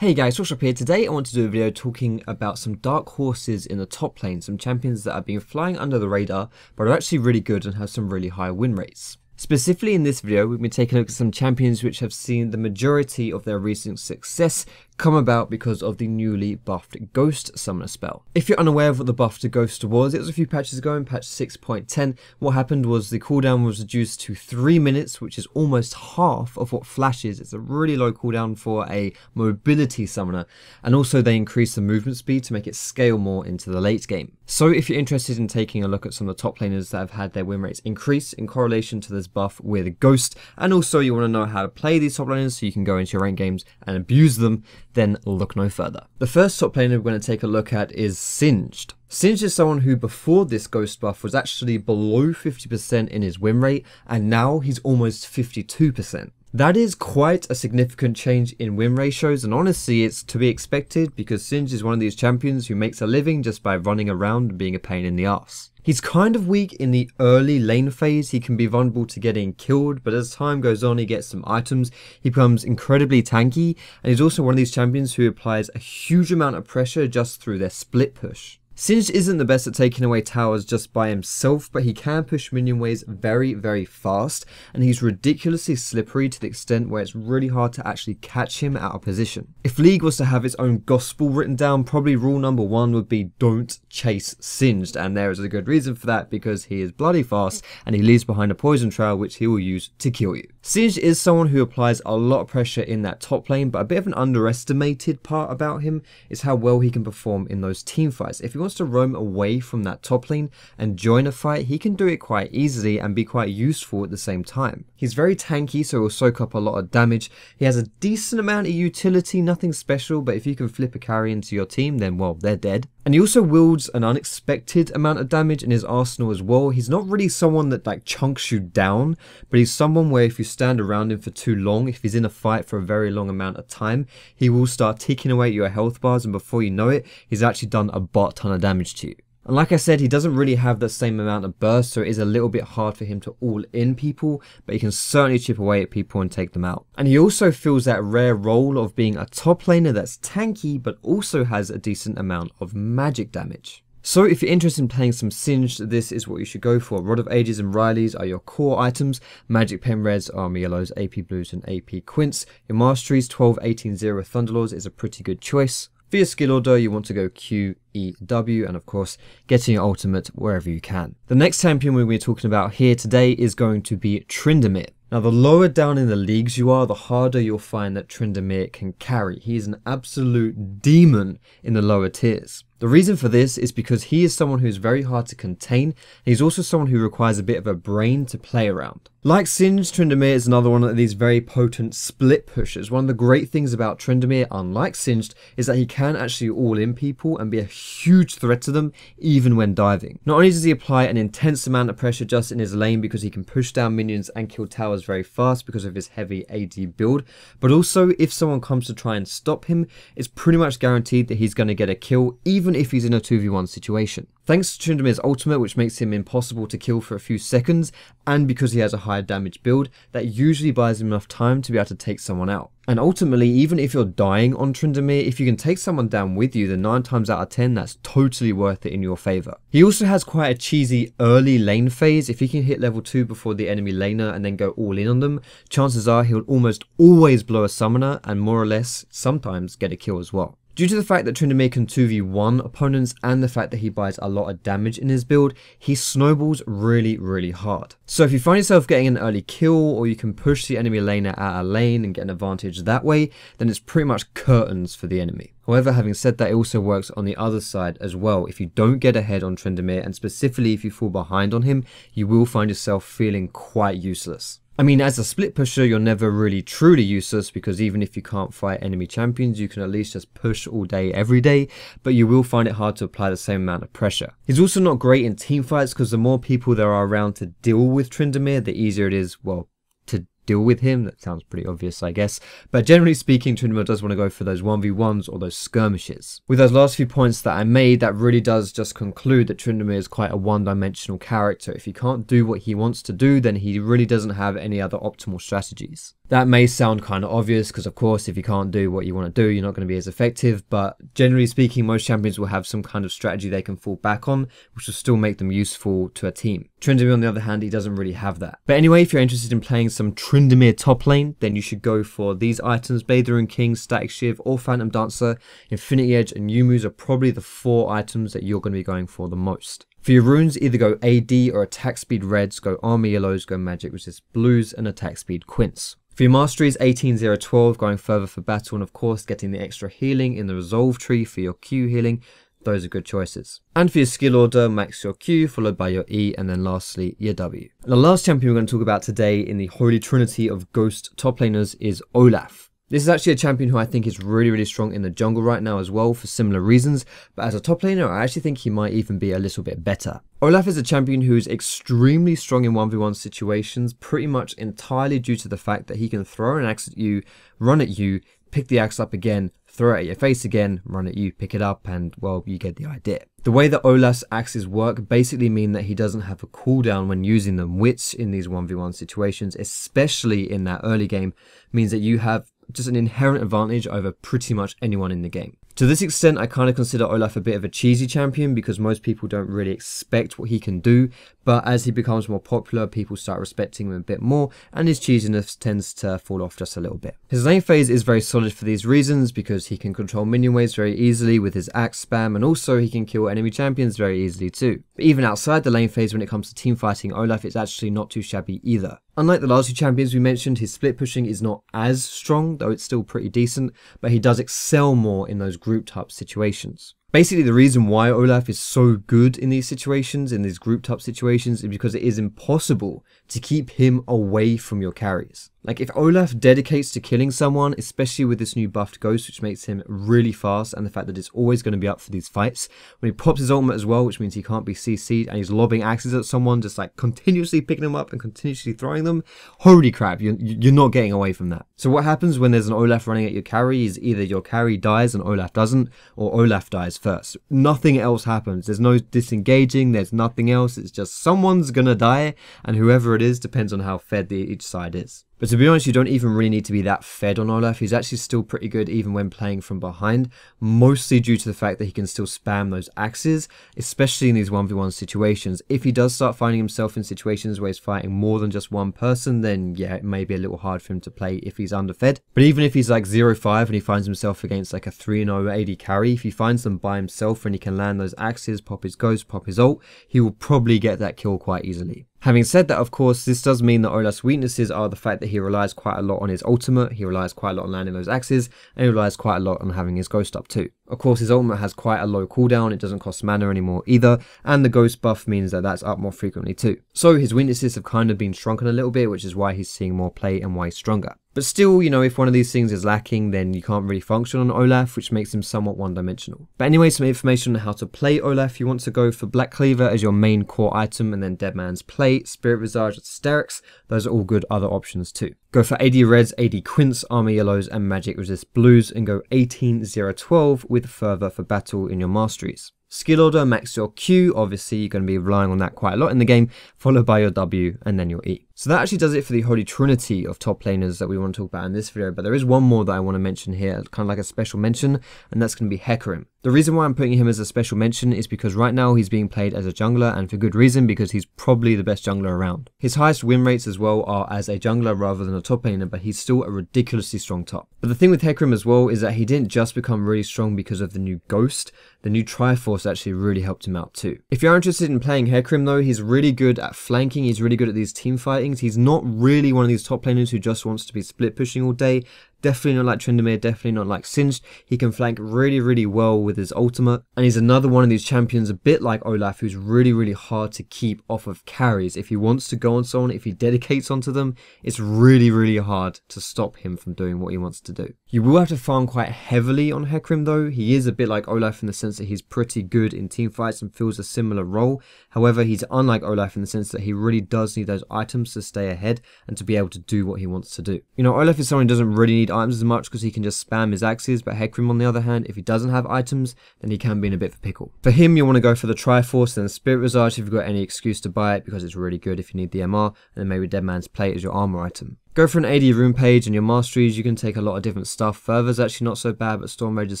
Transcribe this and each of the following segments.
Hey guys, Swashop here. Today I want to do a video talking about some dark horses in the top lane, some champions that have been flying under the radar but are actually really good and have some really high win rates. Specifically in this video, we've been taking a look at some champions which have seen the majority of their recent success come about because of the newly buffed Ghost Summoner spell. If you're unaware of what the buff to Ghost was, it was a few patches ago in patch 6.10. What happened was the cooldown was reduced to 3 minutes, which is almost half of what Flash is. It's a really low cooldown for a mobility summoner, and also they increased the movement speed to make it scale more into the late game. So if you're interested in taking a look at some of the top laners that have had their win rates increase in correlation to this buff with Ghost, and also you want to know how to play these top laners so you can go into your ranked games and abuse them, then look no further. The first top laner we're going to take a look at is Singed. Singed is someone who before this Ghost buff was actually below 50% in his win rate, and now he's almost 52%. That is quite a significant change in win ratios, and honestly it's to be expected because Singed is one of these champions who makes a living just by running around and being a pain in the arse. He's kind of weak in the early lane phase. He can be vulnerable to getting killed, but as time goes on he gets some items, he becomes incredibly tanky, and he's also one of these champions who applies a huge amount of pressure just through their split push. Singed isn't the best at taking away towers just by himself, but he can push minion waves very fast, and he's ridiculously slippery to the extent where it's really hard to actually catch him out of position. If League was to have its own gospel written down, probably rule number 1 would be don't chase Singed, and there is a good reason for that because he is bloody fast and he leaves behind a poison trail which he will use to kill you. Singed is someone who applies a lot of pressure in that top lane, but a bit of an underestimated part about him is how well he can perform in those team fights. If he wants to roam away from that top lane and join a fight, he can do it quite easily and be quite useful at the same time. He's very tanky, so he'll soak up a lot of damage. He has a decent amount of utility, nothing special, but if you can flip a carry into your team, then well, they're dead. And he also wields an unexpected amount of damage in his arsenal as well. He's not really someone that like chunks you down, but he's someone where if you stand around him for too long, if he's in a fight for a very long amount of time, he will start ticking away at your health bars, and before you know it, he's actually done a butt ton of damage to you. And like I said, he doesn't really have the same amount of burst, so it is a little bit hard for him to all in people, but he can certainly chip away at people and take them out. And he also fills that rare role of being a top laner that's tanky, but also has a decent amount of magic damage. So if you're interested in playing some Singed, this is what you should go for. Rod of Ages and Rileys are your core items. Magic Pen Reds, Armor Yellows, AP Blues and AP Quints. Your Masteries, 12, 18, 0 Thunderlords is a pretty good choice. For your skill order, you want to go Q, E, W, and of course, getting your ultimate wherever you can. The next champion we're going to be talking about here today is going to be Tryndamere. Now, the lower down in the leagues you are, the harder you'll find that Tryndamere can carry. He is an absolute demon in the lower tiers. The reason for this is because he is someone who's very hard to contain. He's also someone who requires a bit of a brain to play around. Like Singed, Tryndamere is another one of these very potent split pushers. One of the great things about Tryndamere, unlike Singed, is that he can actually all in people and be a huge threat to them even when diving. Not only does he apply an intense amount of pressure just in his lane because he can push down minions and kill towers very fast because of his heavy AD build, but also if someone comes to try and stop him, it's pretty much guaranteed that he's going to get a kill even if he's in a 2v1 situation. Thanks to Tryndamere's ultimate, which makes him impossible to kill for a few seconds, and because he has a higher damage build, that usually buys him enough time to be able to take someone out. And ultimately, even if you're dying on Tryndamere, if you can take someone down with you, then 9 times out of 10, that's totally worth it in your favour. He also has quite a cheesy early lane phase. If he can hit level 2 before the enemy laner and then go all in on them, chances are he'll almost always blow a summoner and more or less sometimes get a kill as well. Due to the fact that Tryndamere can 2v1 opponents and the fact that he buys a lot of damage in his build, he snowballs really hard. So if you find yourself getting an early kill, or you can push the enemy laner out of lane and get an advantage that way, then it's pretty much curtains for the enemy. However, having said that, it also works on the other side as well. If you don't get ahead on Tryndamere, and specifically if you fall behind on him, you will find yourself feeling quite useless. I mean, as a split pusher, you're never really truly useless because even if you can't fight enemy champions, you can at least just push all day, every day, but you will find it hard to apply the same amount of pressure. He's also not great in team fights because the more people there are around to deal with Tryndamere, the easier it is, well, to deal with him. That sounds pretty obvious, I guess. But generally speaking, Tryndamere does want to go for those 1v1s or those skirmishes. With those last few points that I made, that really does just conclude that Tryndamere is quite a one-dimensional character. If he can't do what he wants to do, then he really doesn't have any other optimal strategies. That may sound kind of obvious because, of course, if you can't do what you want to do, you're not going to be as effective. But generally speaking, most champions will have some kind of strategy they can fall back on, which will still make them useful to a team. Tryndamere, on the other hand, he doesn't really have that. But anyway, if you're interested in playing some Tryndamere top lane, then you should go for these items: Bather and King, Static Shiv, or Phantom Dancer. Infinity Edge and Yumu's are probably the 4 items that you're going to be going for the most. For your runes, either go AD or attack speed reds, go armor yellows, go magic resist blues, and attack speed quints. For your masteries, 18-0-12, going further for battle, and of course getting the extra healing in the resolve tree for your Q healing. Those are good choices. And for your skill order, max your Q, followed by your E, and then lastly your W. And the last champion we're going to talk about today in the holy trinity of ghost top laners is Olaf. This is actually a champion who I think is really strong in the jungle right now as well for similar reasons, but as a top laner I actually think he might even be a little bit better. Olaf is a champion who is extremely strong in 1v1 situations, pretty much entirely due to the fact that he can throw an axe at you, run at you, pick the axe up again, throw it at your face again, run at you, pick it up, and well, you get the idea. The way that Olaf's axes work basically mean that he doesn't have a cooldown when using them, which in these 1v1 situations, especially in that early game, means that you have just an inherent advantage over pretty much anyone in the game. To this extent, I kind of consider Olaf a bit of a cheesy champion because most people don't really expect what he can do, but as he becomes more popular, people start respecting him a bit more, and his cheesiness tends to fall off just a little bit. His lane phase is very solid for these reasons, because he can control minion waves very easily with his axe spam, and also he can kill enemy champions very easily too. But even outside the lane phase, when it comes to team fighting, Olaf is actually not too shabby either. Unlike the last 2 champions we mentioned, his split pushing is not as strong, though it's still pretty decent, but he does excel more in those group type situations. Basically, the reason why Olaf is so good in these situations, in these group type situations, is because it is impossible to keep him away from your carries. Like, if Olaf dedicates to killing someone, especially with this new buffed ghost, which makes him really fast, and the fact that it's always going to be up for these fights, when he pops his ultimate as well, which means he can't be CC'd, and he's lobbing axes at someone, just like continuously picking them up and continuously throwing them, holy crap, you're not getting away from that. So what happens when there's an Olaf running at your carry is either your carry dies and Olaf doesn't, or Olaf dies first. Nothing else happens. There's no disengaging, there's nothing else, it's just someone's gonna die, and whoever it is depends on how fed each side is. But to be honest, you don't even really need to be that fed on Olaf. He's actually still pretty good even when playing from behind, mostly due to the fact that he can still spam those axes, especially in these 1v1 situations. If he does start finding himself in situations where he's fighting more than just one person, then yeah, it may be a little hard for him to play if he's underfed. But even if he's like 0-5 and he finds himself against like a 3-0 AD carry, if he finds them by himself and he can land those axes, pop his ghost, pop his ult, he will probably get that kill quite easily. Having said that, of course, this does mean that Olaf's weaknesses are the fact that he relies quite a lot on his ultimate, he relies quite a lot on landing those axes, and he relies quite a lot on having his ghost up too. Of course, his ultimate has quite a low cooldown, it doesn't cost mana anymore either, and the ghost buff means that that's up more frequently too. So his weaknesses have kind of been shrunken a little bit, which is why he's seeing more play and why he's stronger. But still, you know, if one of these things is lacking, then you can't really function on Olaf, which makes him somewhat one-dimensional. But anyway, some information on how to play Olaf. You want to go for Black Cleaver as your main core item, and then Dead Man's Plate, Spirit Visage, Asterix. Those are all good other options too. Go for AD Reds, AD Quints, Armor Yellows, and Magic Resist Blues, and go 18-0-12 with Fervor for Battle in your masteries. Skill order, max your Q, obviously you're going to be relying on that quite a lot in the game, followed by your W and then your E. So that actually does it for the holy trinity of top laners that we want to talk about in this video, but there is one more that I want to mention here, kind of like a special mention, and that's going to be Hecarim. The reason why I'm putting him as a special mention is because right now he's being played as a jungler, and for good reason, because he's probably the best jungler around. His highest win rates as well are as a jungler rather than a top laner, but he's still a ridiculously strong top. But the thing with Hecarim as well is that he didn't just become really strong because of the new Ghost, the new Triforce actually really helped him out too. If you're interested in playing Hecarim though, he's really good at flanking, he's really good at these team fightings, he's not really one of these top laners who just wants to be split pushing all day. Definitely not like Tryndamere, definitely not like Singed. He can flank really well with his ultimate. And he's another one of these champions, a bit like Olaf, who's really hard to keep off of carries. If he wants to go on someone, if he dedicates onto them, it's really hard to stop him from doing what he wants to do. You will have to farm quite heavily on Hecarim though. He is a bit like Olaf in the sense that he's pretty good in team fights and fills a similar role. However, he's unlike Olaf in the sense that he really does need those items to stay ahead and to be able to do what he wants to do. You know, Olaf is someone who doesn't really need items as much because he can just spam his axes, but Hecarim on the other hand, if he doesn't have items, then he can be in a bit of a pickle. For him, you want to go for the Triforce and the Spirit Visage if you've got any excuse to buy it because it's really good if you need the MR, and then maybe Dead Man's Plate as your armor item. Go for an AD rune page and your masteries, you can take a lot of different stuff. Further's actually not so bad, but Stormrage's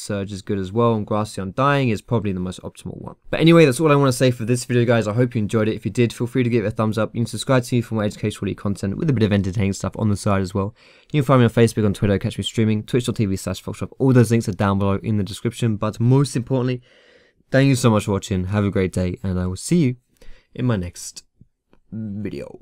Surge is good as well, and Grassy Undying is probably the most optimal one. But anyway, that's all I want to say for this video, guys. I hope you enjoyed it. If you did, feel free to give it a thumbs up. You can subscribe to me for more educational content with a bit of entertaining stuff on the side as well. You can find me on Facebook, on Twitter, catch me streaming, twitch.tv/Foxshop. All those links are down below in the description. But most importantly, thank you so much for watching. Have a great day, and I will see you in my next video.